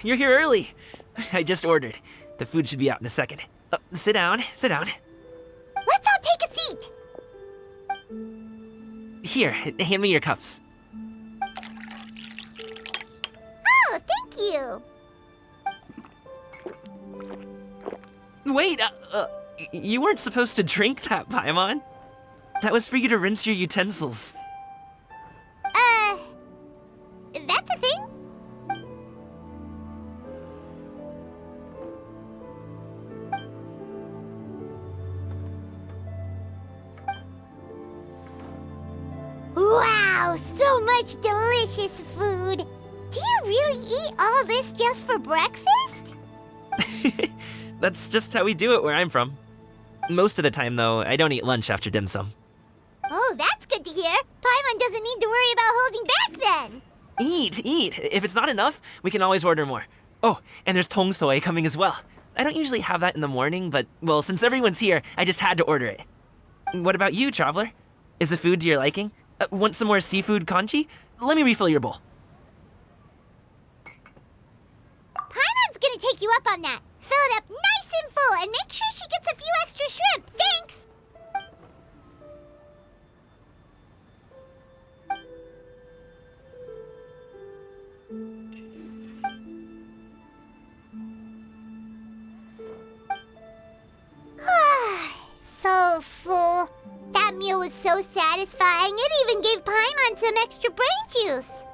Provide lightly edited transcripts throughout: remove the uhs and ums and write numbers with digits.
you're here early. I just ordered. The food should be out in a second. Sit down, sit down. Let's all take a seat. Here, hand me your cups. Oh, thank you. Wait, you weren't supposed to drink that, Paimon. That was for you to rinse your utensils. That's a thing? Wow, so much delicious food. Do you really eat all this just for breakfast? That's just how we do it where I'm from. Most of the time, though, I don't eat lunch after dim sum. Oh, that's good to hear. Paimon doesn't need to worry about holding back then. Eat, eat. If it's not enough, we can always order more. Oh, and there's tong soy coming as well. I don't usually have that in the morning, but, well, since everyone's here, I just had to order it. What about you, traveler? Is the food to your liking? Want some more seafood congee? Let me refill your bowl. Paimon's gonna take you up on that. Fill it up nice and full and make sure she gets a few extra shrimp. Thanks! So full. That meal was so satisfying, it even gave Paimon some extra brain juice.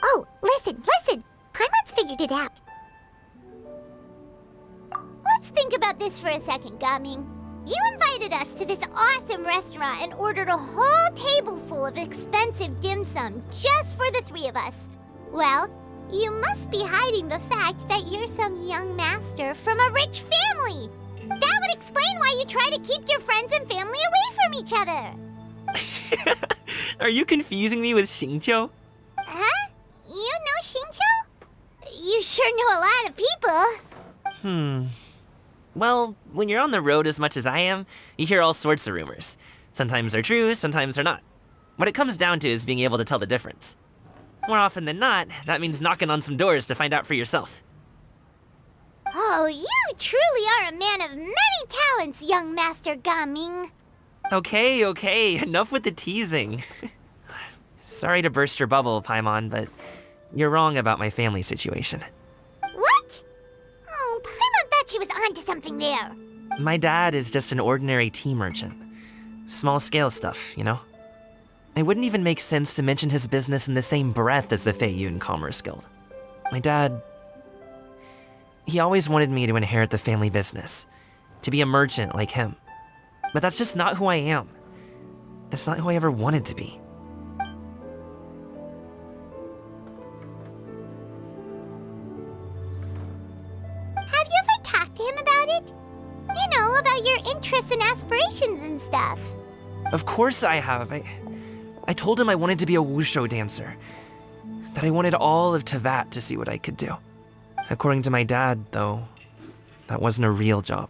Oh, listen. Paimon's figured it out. Let's think about this for a second, Gaming. You invited us to this awesome restaurant and ordered a whole table full of expensive dim sum just for the three of us. Well, you must be hiding the fact that you're some young master from a rich family. That would explain why you try to keep your friends and family away from each other. Are you confusing me with Xingqiu? Huh? You know Xingqiu? You sure know a lot of people. Well, when you're on the road as much as I am, you hear all sorts of rumors. Sometimes they're true, sometimes they're not. What it comes down to is being able to tell the difference. More often than not, that means knocking on some doors to find out for yourself. Oh, you truly are a man of many talents, young Master Gaming. Okay, enough with the teasing. Sorry to burst your bubble, Paimon, but you're wrong about my family situation. What? Oh, Paimon thought she was onto something there. My dad is just an ordinary tea merchant. Small-scale stuff, you know? It wouldn't even make sense to mention his business in the same breath as the Feiyun Commerce Guild. My dad... he always wanted me to inherit the family business, to be a merchant like him. But that's just not who I am. It's not who I ever wanted to be. Have you ever talked to him about it? You know, about your interests and aspirations and stuff. Of course I have. I told him I wanted to be a wushu dancer. That I wanted all of Tevat to see what I could do. According to my dad, though, that wasn't a real job.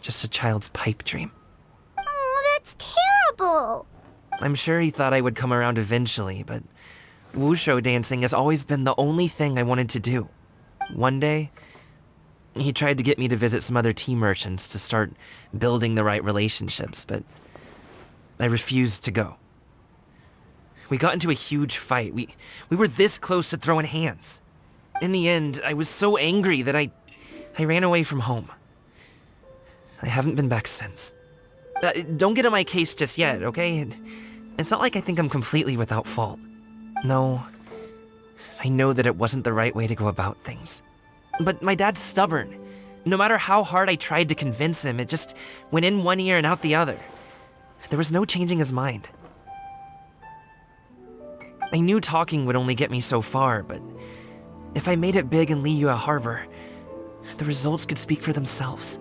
Just a child's pipe dream. Oh, that's terrible. I'm sure he thought I would come around eventually, but wushu dancing has always been the only thing I wanted to do. One day, he tried to get me to visit some other tea merchants to start building the right relationships, but I refused to go. We got into a huge fight. We were this close to throwing hands. In the end, I was so angry that I ran away from home. I haven't been back since. Don't get on my case just yet, okay? It's not like I think I'm completely without fault. No, I know that it wasn't the right way to go about things. But my dad's stubborn. No matter how hard I tried to convince him, it just went in one ear and out the other. There was no changing his mind. I knew talking would only get me so far, but if I made it big in Liyue Harbor, the results could speak for themselves.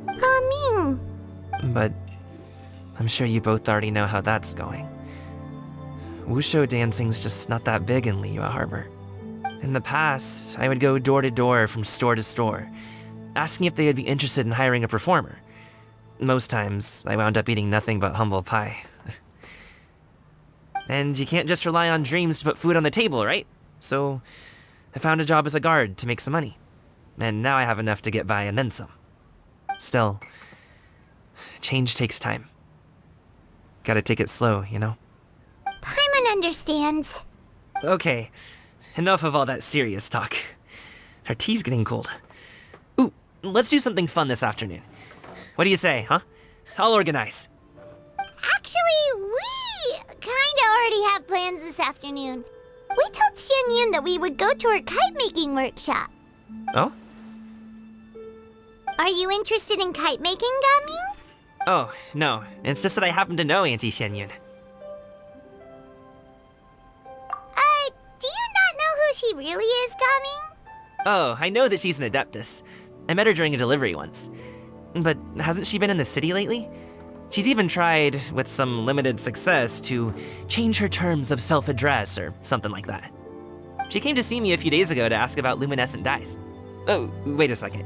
Gaming. But I'm sure you both already know how that's going. Wushu dancing's just not that big in Liyue Harbor. In the past, I would go door to door from store to store, asking if they would be interested in hiring a performer. Most times, I wound up eating nothing but humble pie. And you can't just rely on dreams to put food on the table, right? So I found a job as a guard to make some money. And now I have enough to get by and then some. Still, change takes time. Gotta take it slow, you know? Paimon understands. Okay, enough of all that serious talk. Our tea's getting cold. Ooh, let's do something fun this afternoon. What do you say, huh? I'll organize. Actually, we kinda already have plans this afternoon. We told Xianyun that we would go to her kite-making workshop. Oh? Are you interested in kite-making, Gaming? Oh, no. It's just that I happen to know Auntie Xianyun. Do you not know who she really is, Gaming? Oh, I know that she's an Adeptus. I met her during a delivery once. But hasn't she been in the city lately? She's even tried, with some limited success, to change her terms of self-address or something like that. She came to see me a few days ago to ask about luminescent dyes. Oh, wait a second.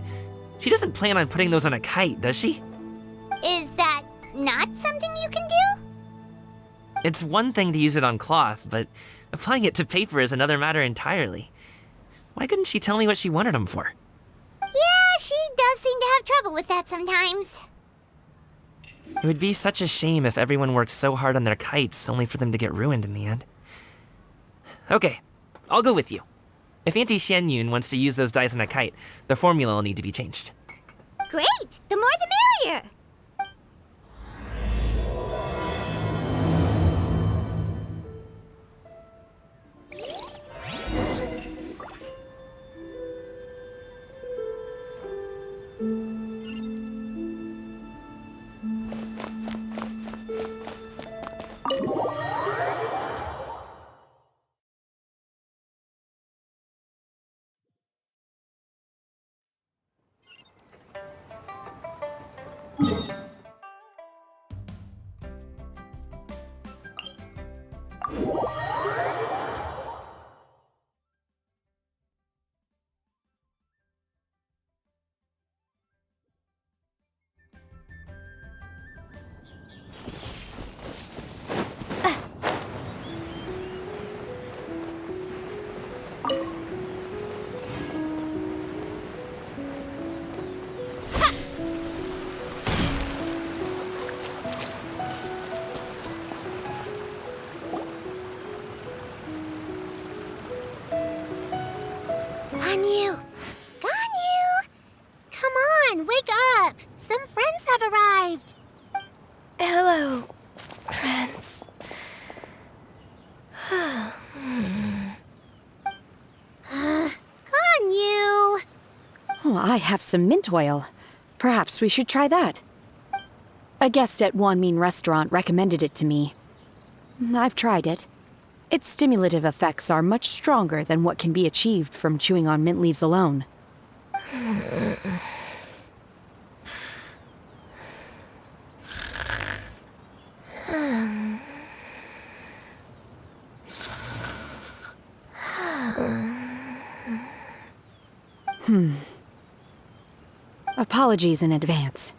She doesn't plan on putting those on a kite, does she? Is that not something you can do? It's one thing to use it on cloth, but applying it to paper is another matter entirely. Why couldn't she tell me what she wanted them for? Yeah, she does seem to have trouble with that sometimes. It would be such a shame if everyone worked so hard on their kites only for them to get ruined in the end. Okay, I'll go with you. If Auntie Xianyun wants to use those dyes on a kite, the formula will need to be changed. Great! The more the merrier! Ganyu! Ganyu! Come on, wake up! Some friends have arrived! Hello, friends. Ganyu! Oh, I have some mint oil. Perhaps we should try that. A guest at Wanmin Restaurant recommended it to me. I've tried it. Its stimulative effects are much stronger than what can be achieved from chewing on mint leaves alone. Apologies in advance.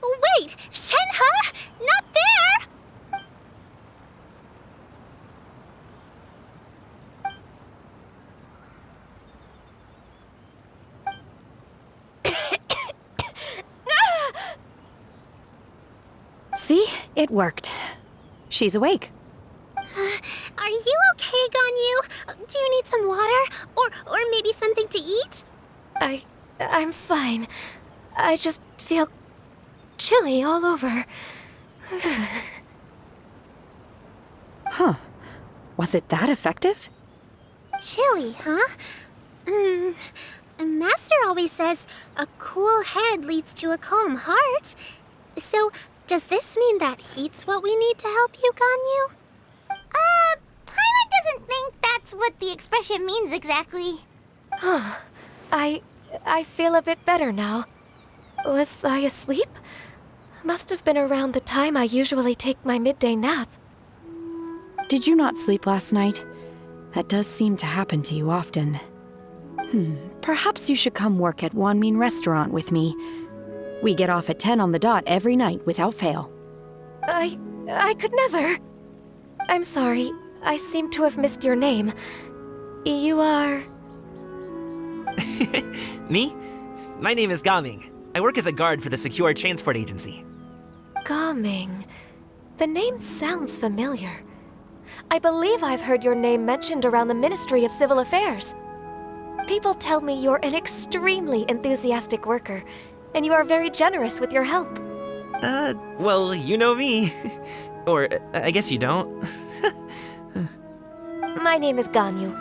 Wait! Shenhe? Not there! See? It worked. She's awake. Are you okay, Ganyu? Do you need some water? Or maybe something to eat? I'm fine. I just feel chilly all over. Huh. Was it that effective? Chilly, huh? Master always says a cool head leads to a calm heart. So, does this mean that heat's what we need to help you, Ganyu? Paimon doesn't think that's what the expression means exactly. I feel a bit better now. Was I asleep? Must have been around the time I usually take my midday nap. Did you not sleep last night? That does seem to happen to you often. Perhaps you should come work at Wanmin Restaurant with me. We get off at 10 on the dot every night without fail. I could never. I'm sorry. I seem to have missed your name. You are... Me? My name is Gaming. I work as a guard for the Secure Transport Agency. Gaming. The name sounds familiar. I believe I've heard your name mentioned around the Ministry of Civil Affairs. People tell me you're an extremely enthusiastic worker, and you are very generous with your help. Well, you know me. Or, I guess you don't. My name is Ganyu.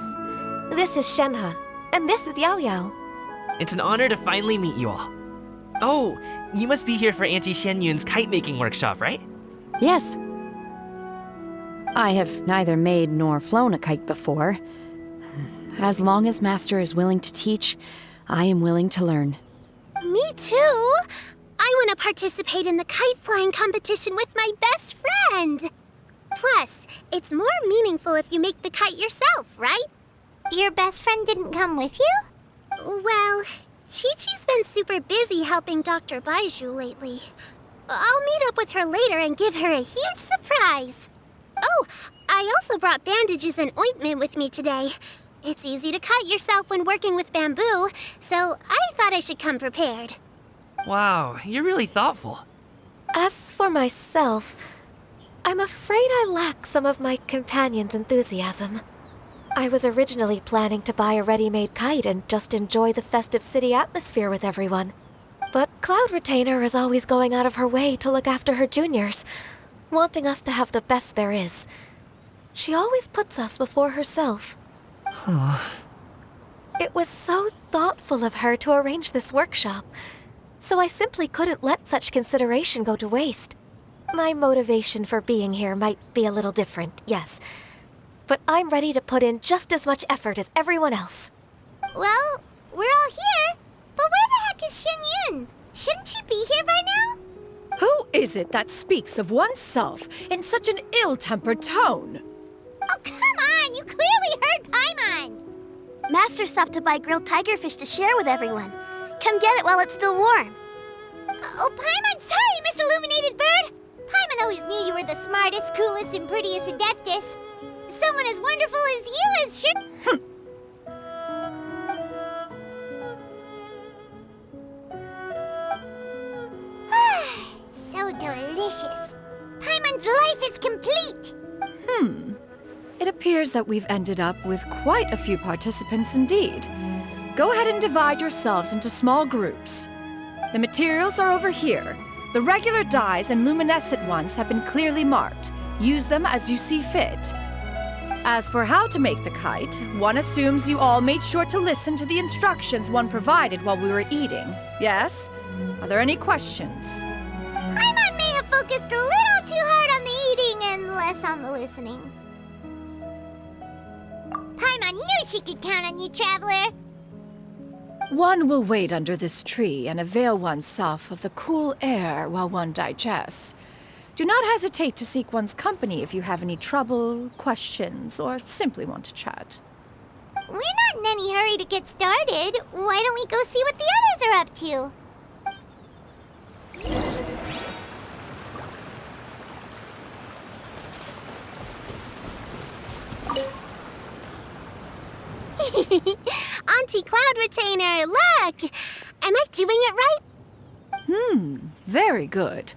This is Shenhe, and this is Yao Yao. It's an honor to finally meet you all. Oh, you must be here for Auntie Xianyun's kite-making workshop, right? Yes. I have neither made nor flown a kite before. As long as Master is willing to teach, I am willing to learn. Me too! I want to participate in the kite flying competition with my best friend! Plus, it's more meaningful if you make the kite yourself, right? Your best friend didn't come with you? Well, Chi-Chi's been super busy helping Dr. Baizhu lately. I'll meet up with her later and give her a huge surprise. Oh, I also brought bandages and ointment with me today. It's easy to cut yourself when working with bamboo, so I thought I should come prepared. Wow, you're really thoughtful. As for myself, I'm afraid I lack some of my companion's enthusiasm. I was originally planning to buy a ready-made kite and just enjoy the festive city atmosphere with everyone. But Cloud Retainer is always going out of her way to look after her juniors, wanting us to have the best there is. She always puts us before herself. It was so thoughtful of her to arrange this workshop, so I simply couldn't let such consideration go to waste. My motivation for being here might be a little different, yes, but I'm ready to put in just as much effort as everyone else. Well, we're all here, but where the heck is Xianyun? Shouldn't she be here by now? Who is it that speaks of oneself in such an ill-tempered tone? Oh, come on! You clearly heard Paimon! Master stopped to buy grilled tigerfish to share with everyone. Come get it while it's still warm. Oh, Paimon, sorry, Miss Illuminated Bird! Paimon always knew you were the smartest, coolest, and prettiest Adeptus. Someone as wonderful as you is sure... So delicious. Paimon's life is complete. It appears that we've ended up with quite a few participants indeed. Go ahead and divide yourselves into small groups. The materials are over here. The regular dyes and luminescent ones have been clearly marked. Use them as you see fit. As for how to make the kite, one assumes you all made sure to listen to the instructions one provided while we were eating. Yes? Are there any questions? Paimon may have focused a little too hard on the eating and less on the listening. Paimon knew she could count on you, Traveler. One will wait under this tree and avail oneself of the cool air while one digests. Do not hesitate to seek one's company if you have any trouble, questions, or simply want to chat. We're not in any hurry to get started. Why don't we go see what the others are up to? Auntie Cloud Retainer, look! Am I doing it right? Very good.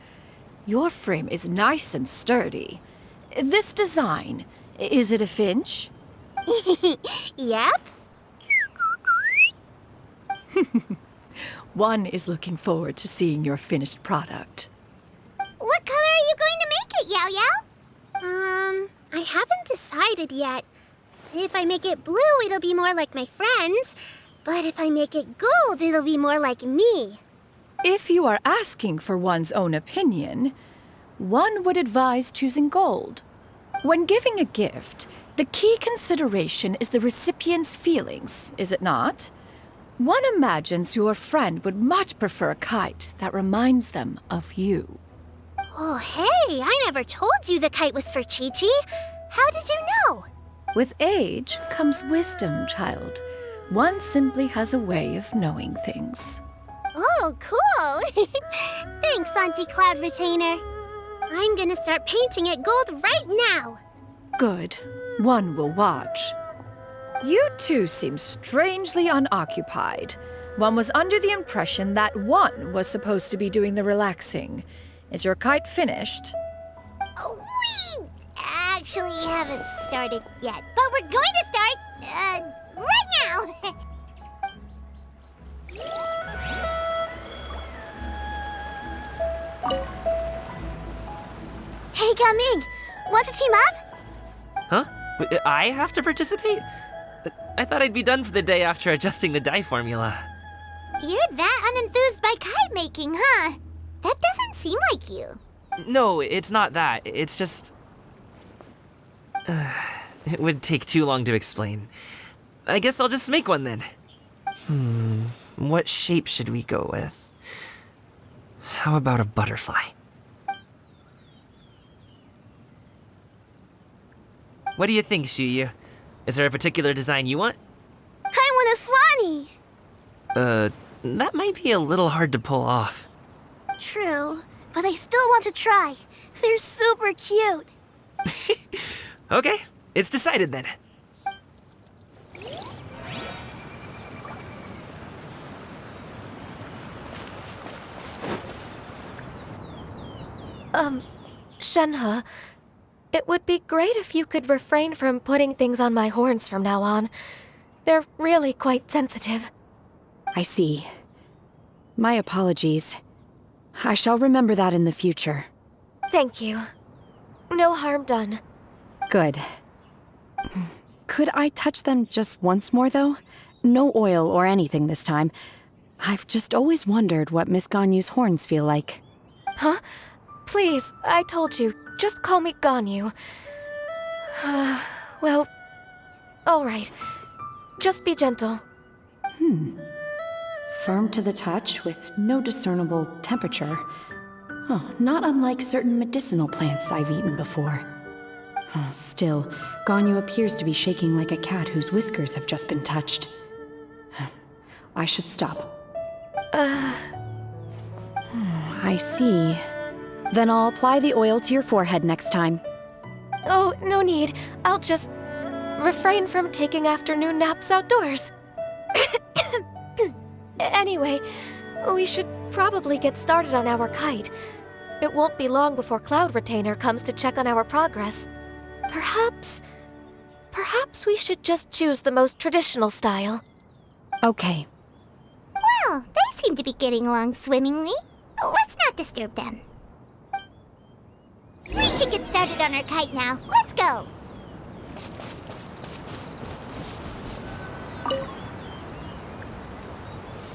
Your frame is nice and sturdy. This design, is it a finch? Yep. One is looking forward to seeing your finished product. What color are you going to make it, Yao Yao? I haven't decided yet. If I make it blue, it'll be more like my friend. But if I make it gold, it'll be more like me. If you are asking for one's own opinion, one would advise choosing gold. When giving a gift, the key consideration is the recipient's feelings, is it not? One imagines your friend would much prefer a kite that reminds them of you. Oh, hey, I never told you the kite was for Chi-Chi. How did you know? With age comes wisdom, child. One simply has a way of knowing things. Oh, cool. Thanks, Auntie Cloud Retainer. I'm gonna start painting it gold right now. Good. one will watch. You two seem strangely unoccupied. One was under the impression that one was supposed to be doing the relaxing. Is your kite finished? We actually haven't started yet, but we're going to start, right now. Hey, Gaming, want to team up? Huh? I have to participate? I thought I'd be done for the day after adjusting the dye formula. You're that unenthused by kite making, huh? That doesn't seem like you. No, it's not that. It's just... it would take too long to explain. I guess I'll just make one then. What shape should we go with? How about a butterfly? What do you think, Shuyu? Is there a particular design you want? I want a swanee. That might be a little hard to pull off. True, but I still want to try. They're super cute. Okay, it's decided then. Shenhe, it would be great if you could refrain from putting things on my horns from now on. They're really quite sensitive. I see. My apologies. I shall remember that in the future. Thank you. No harm done. Good. Could I touch them just once more, though? No oil or anything this time. I've just always wondered what Miss Ganyu's horns feel like. Huh? Please, I told you, just call me Ganyu. Well, all right. Just be gentle. Firm to the touch with no discernible temperature. Oh, not unlike certain medicinal plants I've eaten before. Still, Ganyu appears to be shaking like a cat whose whiskers have just been touched. I should stop. I see. Then I'll apply the oil to your forehead next time. Oh, no need. I'll just refrain from taking afternoon naps outdoors. Anyway, we should probably get started on our kite. It won't be long before Cloud Retainer comes to check on our progress. Perhaps we should just choose the most traditional style. Okay. Well, they seem to be getting along swimmingly. Let's not disturb them. We should get started on our kite now. Let's go.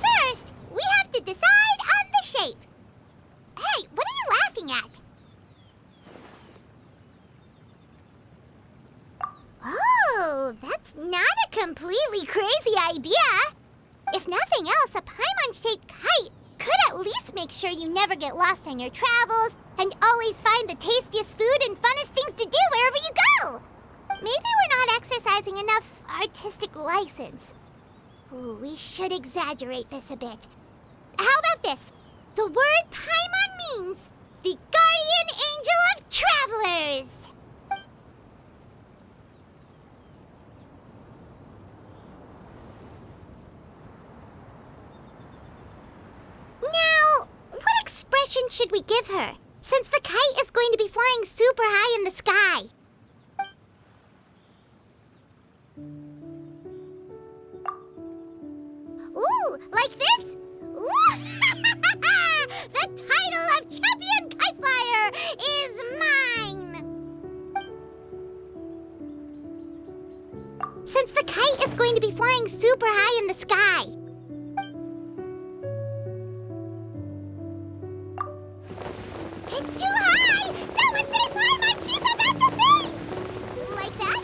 First, we have to decide on the shape. Hey, what are you laughing at? Oh, that's not a completely crazy idea. If nothing else, a Paimon-shaped kite could at least make sure you never get lost on your travels and always find the tastiest food and funnest things to do wherever you go. Maybe we're not exercising enough artistic license. Ooh, we should exaggerate this a bit. How about this? The word Paimon means the guardian angel of travelers. Now, what expression should we give her, since the kite is going to be flying super high in the sky? Ooh, like this? Ooh. The title of Champion Kite Flyer is mine! Since the kite is going to be flying super high in the sky. It's too high! Someone say Paimon! She's about to faint! Like that?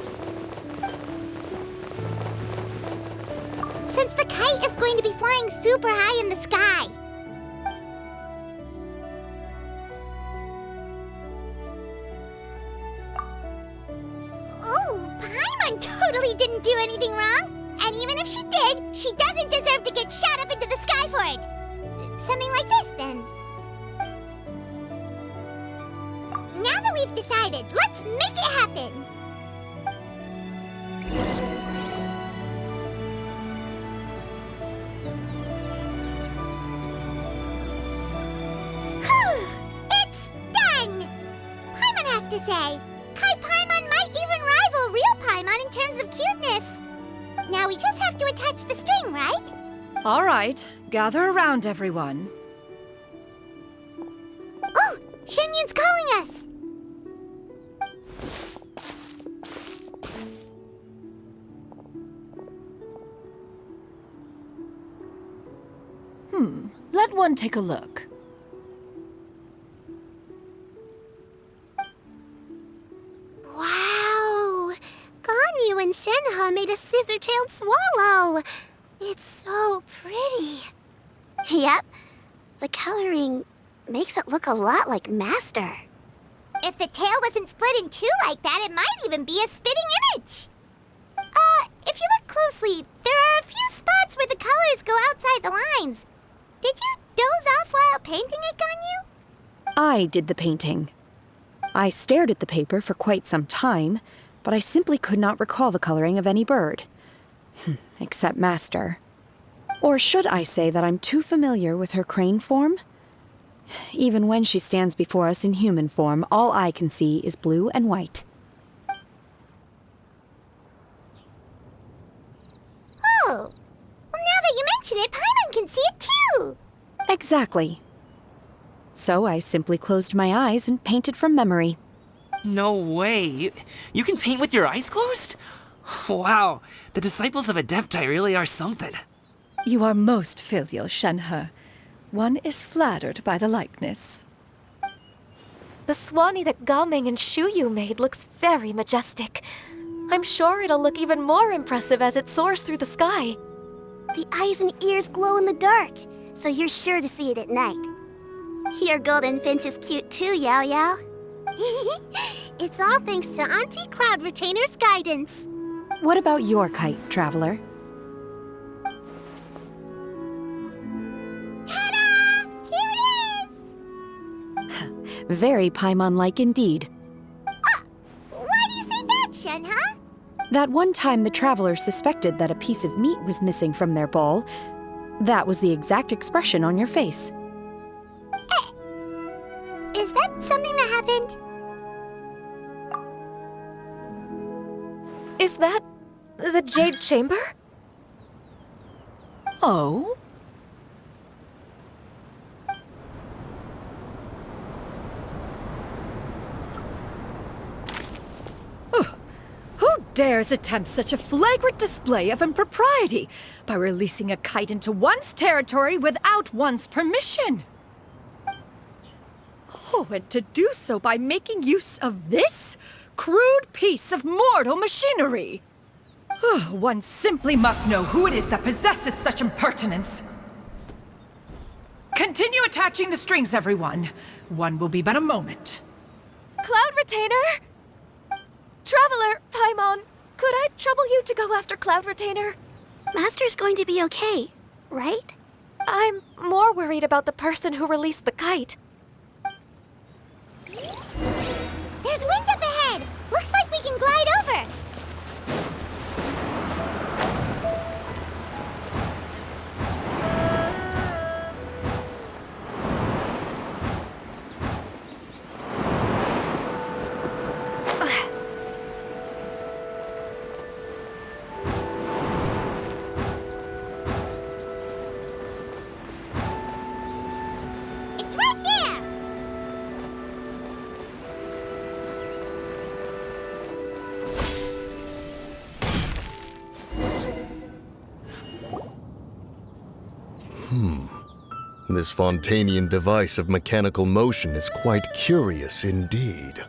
Since the kite is going to be flying super high in the sky. Oh, Paimon totally didn't do anything wrong. And even if she did, she doesn't deserve to get shot up into the sky for it. Something like this, then. Now that we've decided, let's make it happen! to say. Kite Paimon might even rival real Paimon in terms of cuteness. Now we just have to attach the string, right? All right, gather around, everyone. Oh, Shenyun's calling us. Let one take a look. Wow! Ganyu and Shenhe made a scissor-tailed swallow. It's so pretty. Yep. The coloring makes it look a lot like Master. If the tail wasn't split in two like that, it might even be a spitting image. If you look closely, there are a few spots where the colors go outside the lines. Did you doze off while painting it, Ganyu? I did the painting. I stared at the paper for quite some time, but I simply could not recall the coloring of any bird. Except Master. Or should I say that I'm too familiar with her crane form? Even when she stands before us in human form, all I can see is blue and white. Oh, well, now that you mention it, Paimon can see it too. Exactly. So I simply closed my eyes and painted from memory. No way. You can paint with your eyes closed? Wow, the disciples of Adepti really are something. You are most filial, Shenhe. One is flattered by the likeness. The Swanee that Gaming and Shuyu made looks very majestic. I'm sure it'll look even more impressive as it soars through the sky. The eyes and ears glow in the dark, so you're sure to see it at night. Your golden finch is cute too, Yao Yao. It's all thanks to Auntie Cloud Retainer's guidance. What about your kite, Traveler? Ta-da! Here it is! Very Paimon-like indeed. Why do you say that, Shenhe? That one time the Traveler suspected that a piece of meat was missing from their bowl, that was the exact expression on your face. Is that something that happened? Is that the Jade Chamber? Oh? Who dares attempt such a flagrant display of impropriety by releasing a kite into one's territory without one's permission? Oh, and to do so by making use of this crude piece of mortal machinery. One simply must know who it is that possesses such impertinence. Continue attaching the strings, everyone. One will be but a moment. Cloud Retainer? Traveler, Paimon, could I trouble you to go after Cloud Retainer? Master's going to be okay, right? I'm more worried about the person who released the kite. There's wind up ahead! Looks like we can glide over! It's right there! This Fontanian device of mechanical motion is quite curious indeed.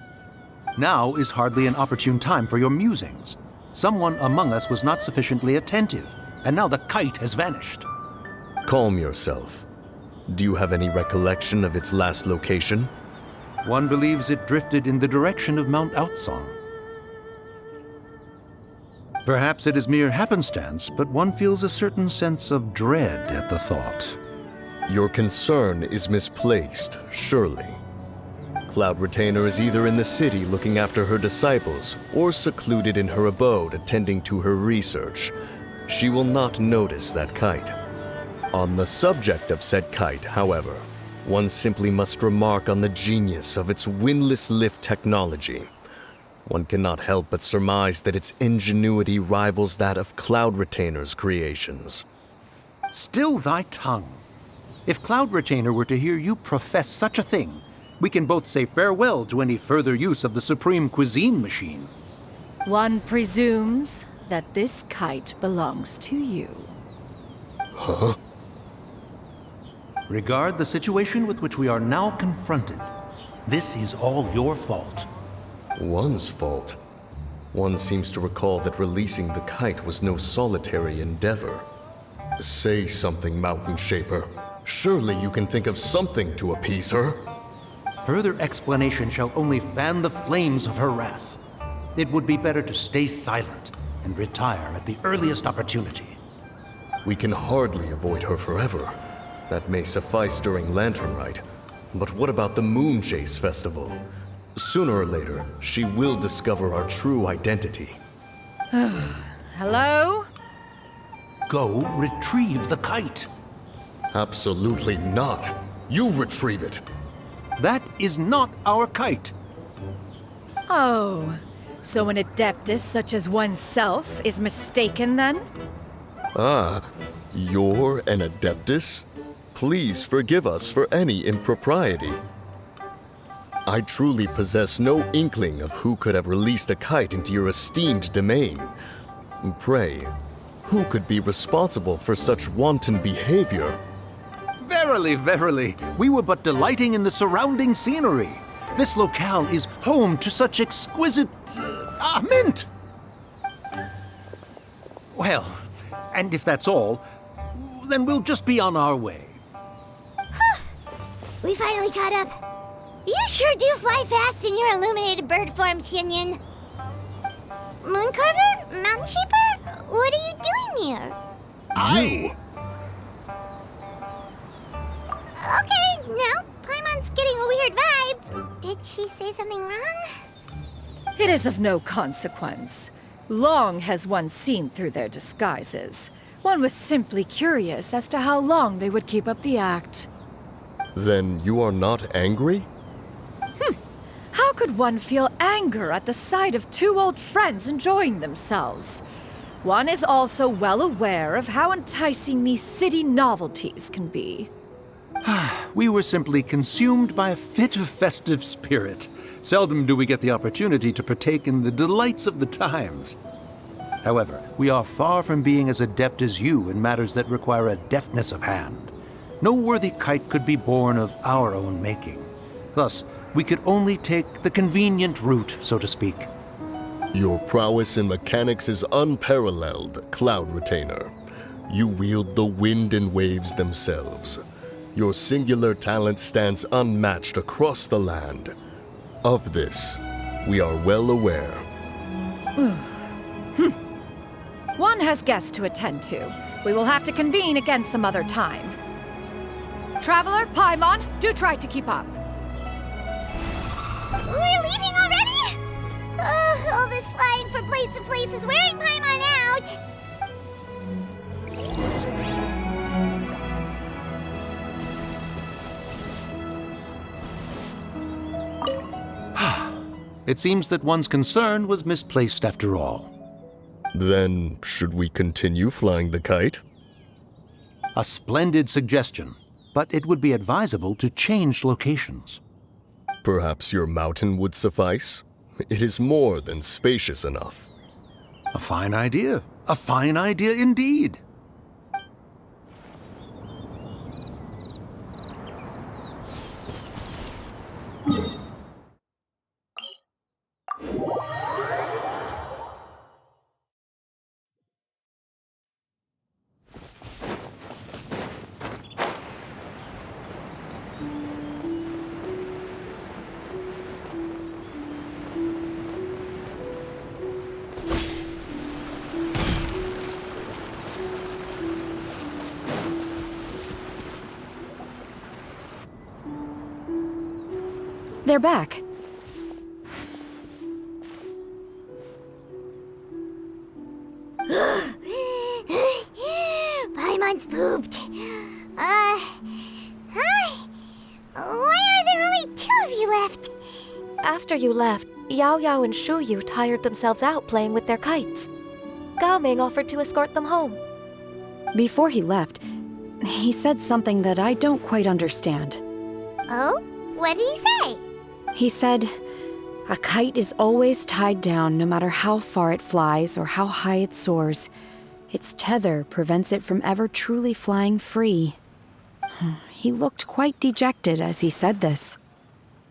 Now is hardly an opportune time for your musings. Someone among us was not sufficiently attentive, and now the kite has vanished. Calm yourself. Do you have any recollection of its last location? One believes it drifted in the direction of Mount Outsong. Perhaps it is mere happenstance, but one feels a certain sense of dread at the thought. Your concern is misplaced, surely. Cloud Retainer is either in the city looking after her disciples, or secluded in her abode attending to her research. She will not notice that kite. On the subject of said kite, however, one simply must remark on the genius of its windlass lift technology. One cannot help but surmise that its ingenuity rivals that of Cloud Retainer's creations. Still thy tongue. If Cloud Retainer were to hear you profess such a thing, we can both say farewell to any further use of the Supreme Cuisine Machine. One presumes that this kite belongs to you. Huh? Regard the situation with which we are now confronted. This is all your fault. One's fault. One seems to recall that releasing the kite was no solitary endeavor. Say something, Mountain Shaper. Surely you can think of something to appease her. Further explanation shall only fan the flames of her wrath. It would be better to stay silent and retire at the earliest opportunity. We can hardly avoid her forever. That may suffice during Lantern Rite. But what about the Moon Chase Festival? Sooner or later, she will discover our true identity. Hello? Go retrieve the kite. Absolutely not. You retrieve it. That is not our kite. Oh, so an adeptus such as oneself is mistaken then? Ah, you're an Adeptus? Please forgive us for any impropriety. I truly possess no inkling of who could have released a kite into your esteemed domain. Pray, who could be responsible for such wanton behavior? Verily, verily, we were but delighting in the surrounding scenery. This locale is home to such exquisite... mint! Well, and if that's all, then we'll just be on our way. We finally caught up. You sure do fly fast in your illuminated bird form, Shinyan. Mooncarver? Mountain Shaper? What are you doing here? You! Okay, now Paimon's getting a weird vibe. Did she say something wrong? It is of no consequence. Long has one seen through their disguises. One was simply curious as to how long they would keep up the act. Then you are not angry? How could one feel anger at the sight of two old friends enjoying themselves? One is also well aware of how enticing these city novelties can be. We were simply consumed by a fit of festive spirit. Seldom do we get the opportunity to partake in the delights of the times. However, we are far from being as adept as you in matters that require a deftness of hand. No worthy kite could be born of our own making. Thus, we could only take the convenient route, so to speak. Your prowess in mechanics is unparalleled, Cloud Retainer. You wield the wind and waves themselves. Your singular talent stands unmatched across the land. Of this, we are well aware. One has guests to attend to. We will have to convene again some other time. Traveler, Paimon, do try to keep up. We're leaving already? All this flying from place to place is wearing Paimon out. It seems that one's concern was misplaced after all. Then, should we continue flying the kite? A splendid suggestion, but it would be advisable to change locations. Perhaps your mountain would suffice? It is more than spacious enough. A fine idea. A fine idea indeed. They're back. Paimon's pooped. Hi. After you left, Yao Yao and Shu Yu tired themselves out playing with their kites. Gao Ming offered to escort them home. Before he left, he said something that I don't quite understand. Oh? What did he say? He said, a kite is always tied down no matter how far it flies or how high it soars. Its tether prevents it from ever truly flying free. He looked quite dejected as he said this.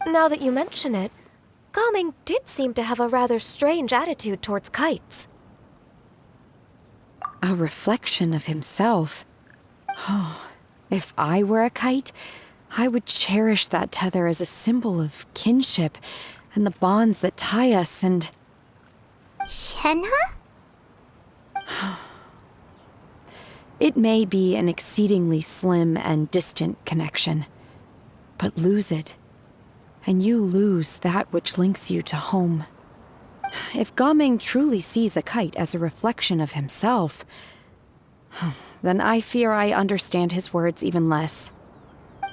Now that you mention it, Gao Ming did seem to have a rather strange attitude towards kites. A reflection of himself. If I were a kite, I would cherish that tether as a symbol of kinship and the bonds that tie us and... Shenhe? It may be an exceedingly slim and distant connection, but lose it, and you lose that which links you to home. If Gao Ming truly sees a kite as a reflection of himself, then I fear I understand his words even less.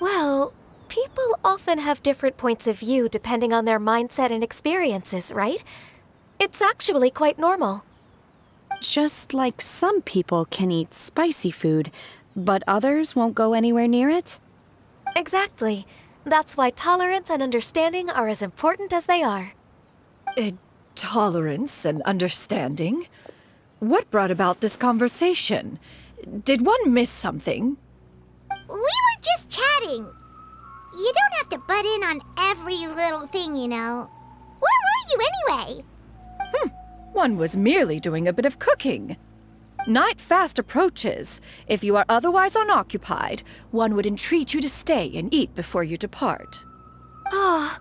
Well, people often have different points of view depending on their mindset and experiences, right? It's actually quite normal. Just like some people can eat spicy food, but others won't go anywhere near it? Exactly. That's why tolerance and understanding are as important as they are. Tolerance and understanding? What brought about this conversation? Did one miss something? We were just chatting. You don't have to butt in on every little thing, you know. Where were you anyway? One was merely doing a bit of cooking. Night fast approaches. If you are otherwise unoccupied, one would entreat you to stay and eat before you depart. Oh,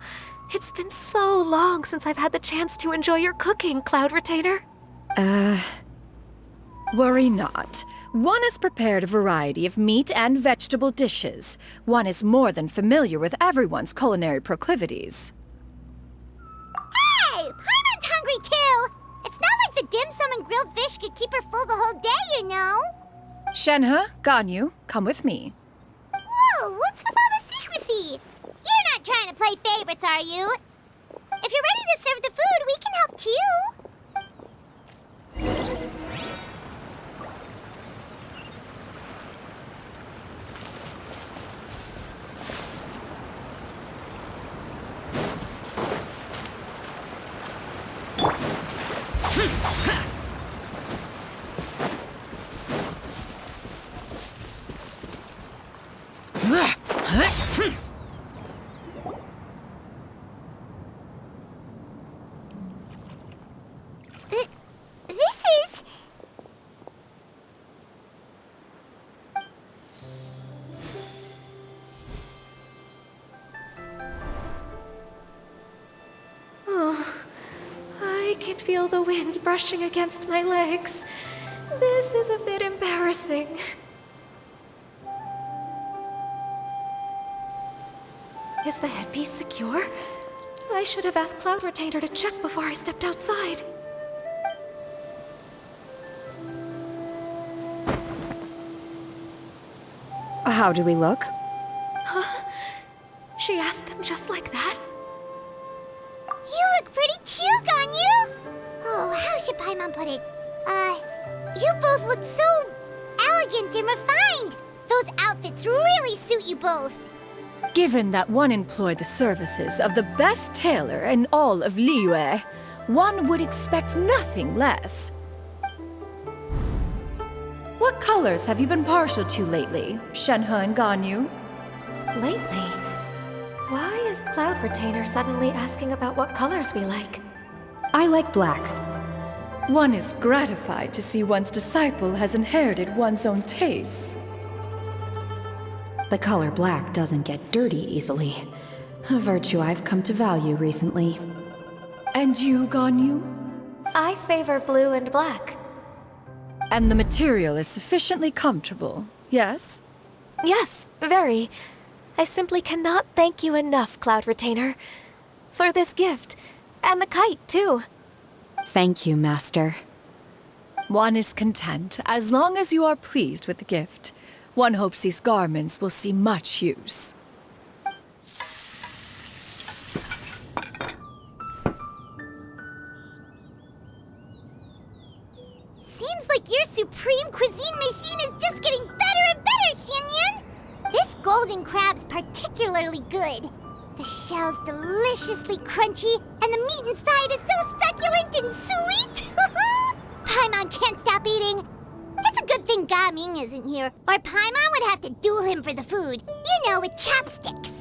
it's been so long since I've had the chance to enjoy your cooking, Cloud Retainer. Worry not. One has prepared a variety of meat and vegetable dishes. One is more than familiar with everyone's culinary proclivities. Hey! Paimon's hungry too! It's not like the dim sum and grilled fish could keep her full the whole day, you know! Shenhe, Ganyu, come with me. Whoa, what's with all the secrecy? You're not trying to play favorites, are you? If you're ready to serve the food, we can help too. I can feel the wind brushing against my legs. This is a bit embarrassing. Is the headpiece secure? I should have asked Cloud Retainer to check before I stepped outside. How do we look? She asked them just like that? You look pretty too, Ganyu! Oh, how should Paimon put it? You both look so elegant and refined! Those outfits really suit you both! Given that one employed the services of the best tailor in all of Liyue, one would expect nothing less. What colors have you been partial to lately, Shenhe and Ganyu? Lately? Why is Cloud Retainer suddenly asking about what colors we like? I like black. One is gratified to see one's disciple has inherited one's own tastes. The color black doesn't get dirty easily. A virtue I've come to value recently. And you, Ganyu? I favor blue and black. And the material is sufficiently comfortable, yes? Yes, very. I simply cannot thank you enough, Cloud Retainer. For this gift. And the kite, too. Thank you, Master. One is content as long as you are pleased with the gift. One hopes these garments will see much use. golden crab's particularly good. The shell's deliciously crunchy, and the meat inside is so succulent and sweet! Paimon can't stop eating. It's a good thing Gaming isn't here, or Paimon would have to duel him for the food. You know, with chopsticks.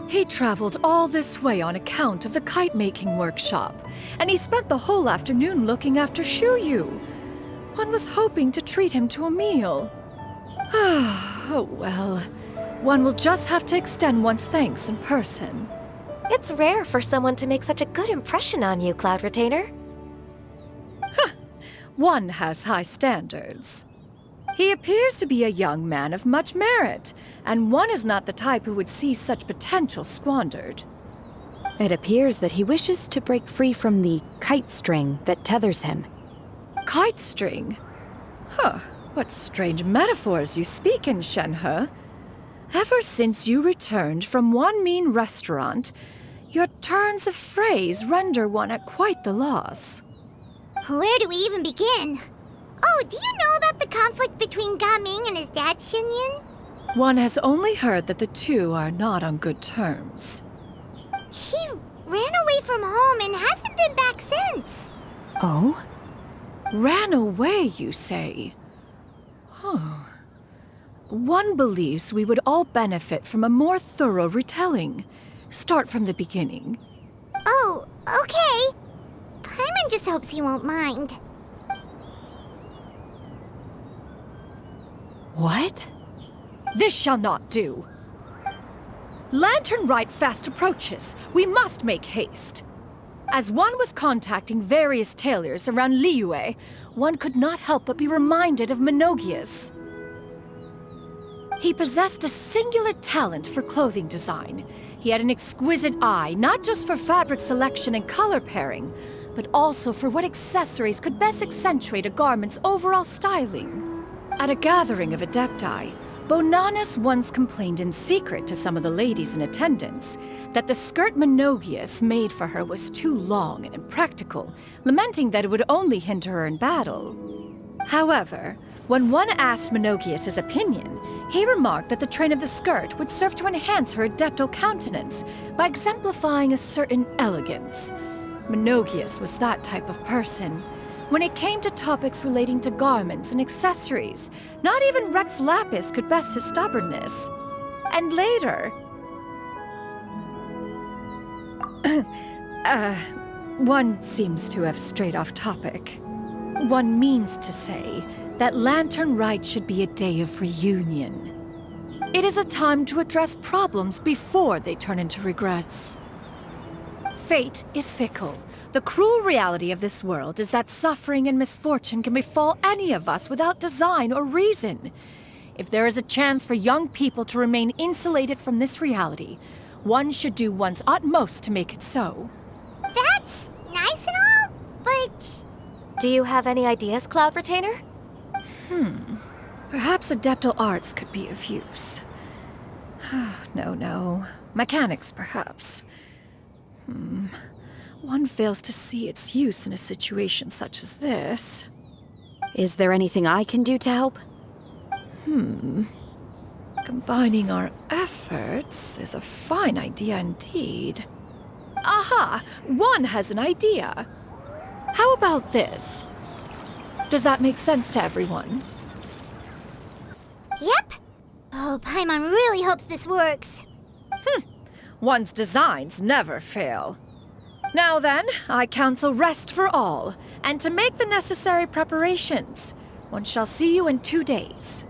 He traveled all this way on account of the kite-making workshop, and he spent the whole afternoon looking after Shuyu. One was hoping to treat him to a meal. Oh well. One will just have to extend one's thanks in person. It's rare for someone to make such a good impression on you, Cloud Retainer. One has high standards. He appears to be a young man of much merit, and one is not the type who would see such potential squandered. It appears that he wishes to break free from the kite string that tethers him. Kite string? Huh, what strange metaphors you speak in, Shenhe. Ever since you returned from one mean restaurant, your turns of phrase render one at quite the loss. Where do we even begin? Oh, do you know about the conflict between Gaming and his dad, Xinyan? One has only heard that the two are not on good terms. He ran away from home and hasn't been back since. Oh? Ran away, you say? Oh. One believes we would all benefit from a more thorough retelling. Start from the beginning. Oh, okay. Paimon just hopes he won't mind. What? This shall not do. Lantern Rite fast approaches. We must make haste. As one was contacting various tailors around Liyue, one could not help but be reminded of Menogias. He possessed a singular talent for clothing design. He had an exquisite eye, not just for fabric selection and color pairing, but also for what accessories could best accentuate a garment's overall styling. At a gathering of Adepti, Bonanis once complained in secret to some of the ladies in attendance that the skirt Menogias made for her was too long and impractical, lamenting that it would only hinder her in battle. However, when one asked Menogias his opinion, he remarked that the train of the skirt would serve to enhance her adeptal countenance by exemplifying a certain elegance. Menogias was that type of person. When it came to topics relating to garments and accessories, not even Rex Lapis could best his stubbornness. And later... one seems to have strayed off topic. One means to say that Lantern Rite should be a day of reunion. It is a time to address problems before they turn into regrets. Fate is fickle. The cruel reality of this world is that suffering and misfortune can befall any of us without design or reason. If there is a chance for young people to remain insulated from this reality, one should do one's utmost to make it so. That's nice and all, but... Do you have any ideas, Cloud Retainer? Perhaps adeptal arts could be of use. No. Mechanics, perhaps. One fails to see its use in a situation such as this. Is there anything I can do to help? Combining our efforts is a fine idea indeed. Aha! One has an idea. How about this? Does that make sense to everyone? Yep. Oh, Paimon really hopes this works. One's designs never fail. Now then, I counsel rest for all, and to make the necessary preparations. One shall see you in 2 days.